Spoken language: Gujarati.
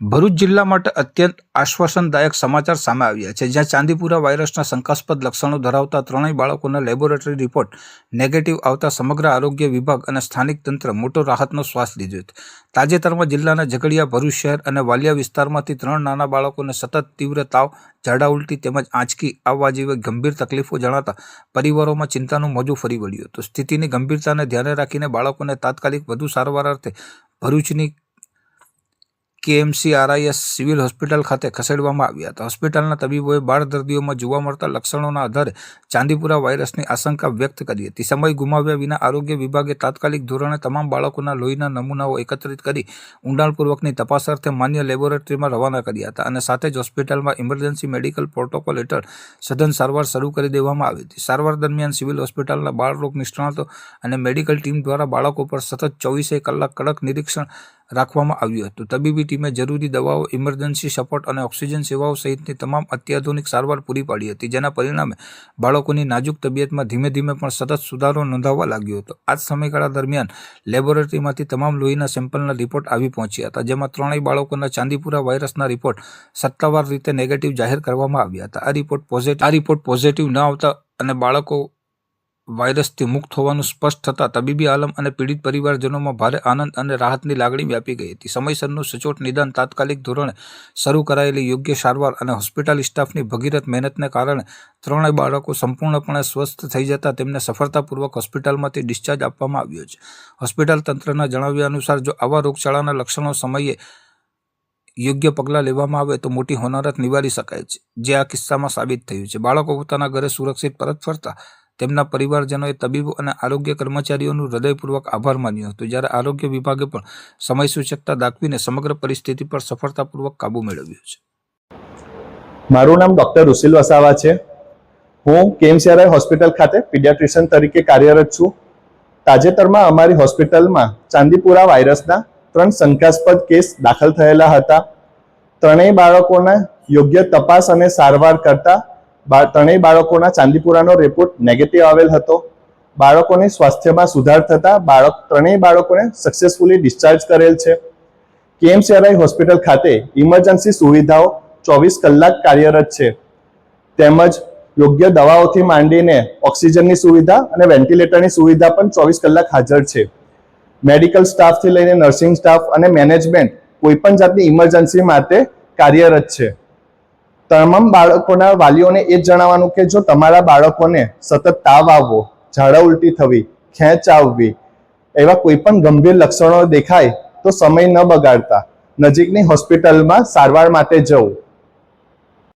ભરૂચ જિલ્લા માટે અત્યંત આશ્વાસનદાયક સમાચાર સામે આવ્યા છે, જ્યાં ચાંદીપુરા વાયરસના શંકાસ્પદ લક્ષણો ધરાવતા ત્રણેય બાળકોના લેબોરેટરી રિપોર્ટ નેગેટિવ આવતા સમગ્ર આરોગ્ય વિભાગ અને સ્થાનિક તંત્ર મોટો રાહતનો શ્વાસ લીધો હતો. તાજેતરમાં જિલ્લાના ઝઘડિયા, ભરૂચ શહેર અને વાલિયા વિસ્તારમાંથી 3 નાના બાળકોને સતત તીવ્ર તાવ, ઝાડા ઉલટી તેમજ આંચકી આવવા જેવી ગંભીર તકલીફો જણાતા પરિવારોમાં ચિંતાનું મોજું ફરી વળ્યું હતું. સ્થિતિની ગંભીરતાને ધ્યાને રાખીને બાળકોને તાત્કાલિક વધુ સારવાર અર્થે ભરૂચની KMCRIS સિવિલ હોસ્પિટલ ખાતે ખસેડવામાં આવ્યા હતા. હોસ્પિટલના તબીબોએ બાળ દર્દીઓમાં જોવા મળતા લક્ષણોના આધારે ચાંદીપુરા વાયરસની આશંકા વ્યક્ત કરી હતી. સમય ગુમાવ્યા વિના આરોગ્ય વિભાગે તાત્કાલિક ધોરણે તમામ બાળકોના લોહીના નમૂનાઓ એકત્રિત કરી ઊંડાણપૂર્વકની તપાસ અર્થે માન્ય લેબોરેટરીમાં રવાના કર્યા હતા અને સાથે જ હોસ્પિટલમાં ઇમરજન્સી મેડિકલ પ્રોટોકોલ હેઠળ સઘન સારવાર શરૂ કરી દેવામાં આવી હતી. સારવાર દરમિયાન સિવિલ હોસ્પિટલના બાળરોગ નિષ્ણાતો અને મેડિકલ ટીમ દ્વારા બાળકો પર સતત 24 કલાક કડક નિરીક્ષણ રાખવામાં આવ્યું હતું. તબીબી ટીમે જરૂરી દવાઓ, ઇમરજન્સી સપોર્ટ અને ઓક્સિજન સેવાઓ સહિતની તમામ અત્યાધુનિક સારવાર પૂરી પાડી હતી, જેના પરિણામે બાળકોની નાજુક તબિયતમાં ધીમે ધીમે પણ સતત સુધારો નોંધાવા લાગ્યો હતો. આ જ સમયગાળા દરમિયાન લેબોરેટરીમાંથી તમામ લોહીના સેમ્પલના રિપોર્ટ આવી પહોંચ્યા હતા, જેમાં ત્રણેય બાળકોના ચાંદીપુરા વાયરસના રિપોર્ટ સત્તાવાર રીતે નેગેટિવ જાહેર કરવામાં આવ્યા હતા. આ રિપોર્ટ પોઝિટિવ ન આવતા અને બાળકો વાયરસથી મુક્ત હોવાનું સ્પષ્ટ થતાં તબીબી આલમ અને પીડિત પરિવારજનોમાં ભારે આનંદ અને રાહતની લાગણી વ્યાપી ગઈ હતી. સમયસરનું સચોટ નિદાન, તાત્કાલિક ધોરણે શરૂ કરાયેલી યોગ્ય સારવાર અને હોસ્પિટલ સ્ટાફની ભગીરથ મહેનતને કારણે ત્રણેય બાળકો સંપૂર્ણપણે સ્વસ્થ થઈ જતા તેમને સફળતાપૂર્વક હોસ્પિટલમાંથી ડિસ્ચાર્જ આપવામાં આવ્યો છે. હોસ્પિટલ તંત્રના જણાવ્યા અનુસાર જો આવા રોગચાળાના લક્ષણો સમયે યોગ્ય પગલાં લેવામાં આવે તો મોટી હોનારત નિવારી શકાય છે, જે આ કિસ્સામાં સાબિત થયું છે. બાળકો પોતાના ઘરે સુરક્ષિત પરત ફરતા તેમના પરિવારજનોએ તબીબો અને આરોગ્ય કર્મચારીઓનું હૃદયપૂર્વક આભાર માન્યો હતો, જ્યારે આરોગ્ય વિભાગે પણ સમય સૂચકતા દાખવીને સમગ્ર પરિસ્થિતિ પર સફળતાપૂર્વક કાબૂ મેળવ્યો છે. મારું નામ ડોક્ટર રુસિલ વસાવા છે. હું KMCRI હોસ્પિટલ ખાતે પીડિયાટ્રિશિયન તરીકે કાર્યરત છું. તાજેતરમાં અમારી હોસ્પિટલમાં ચાંદીપુરા વાયરસના 3 શંકાસ્પદ કેસ દાખલ થયેલા હતા. ત્રણેય બાળકોના યોગ્ય તપાસ અને સારવાર કરતા ત્રણેય બાળકોના ચાંદીપુરાનો રિપોર્ટ નેગેટિવ આવેલ હતો. બાળકોની સ્વાસ્થ્યમાં સુધાર થતા ત્રણેય બાળકોને સક્સેસફુલી ડિસ્ચાર્જ કરેલ છે. KMCRI હોસ્પિટલ ખાતે ઇમરજન્સી સુવિધાઓ 24 કલાક કાર્યરત છે, તેમજ યોગ્ય દવાઓથી માંડીને ઓક્સિજનની સુવિધા અને વેન્ટિલેટરની સુવિધા પણ 24 કલાક હાજર છે. મેડિકલ સ્ટાફથી લઈને નર્સિંગ સ્ટાફ અને મેનેજમેન્ટ કોઈપણ જાતની ઇમરજન્સી માટે કાર્યરત છે. તમામ બાળકોના વાલીઓને એ જ જણાવવાનું કે જો તમારા બાળકોને સતત તાવ આવવો, ઝાડા ઉલટી થવી, ખેંચ આવવી એવા કોઈ પણ ગંભીર લક્ષણો દેખાય તો સમય ન બગાડતા નજીકની હોસ્પિટલમાં સારવાર માટે જવું.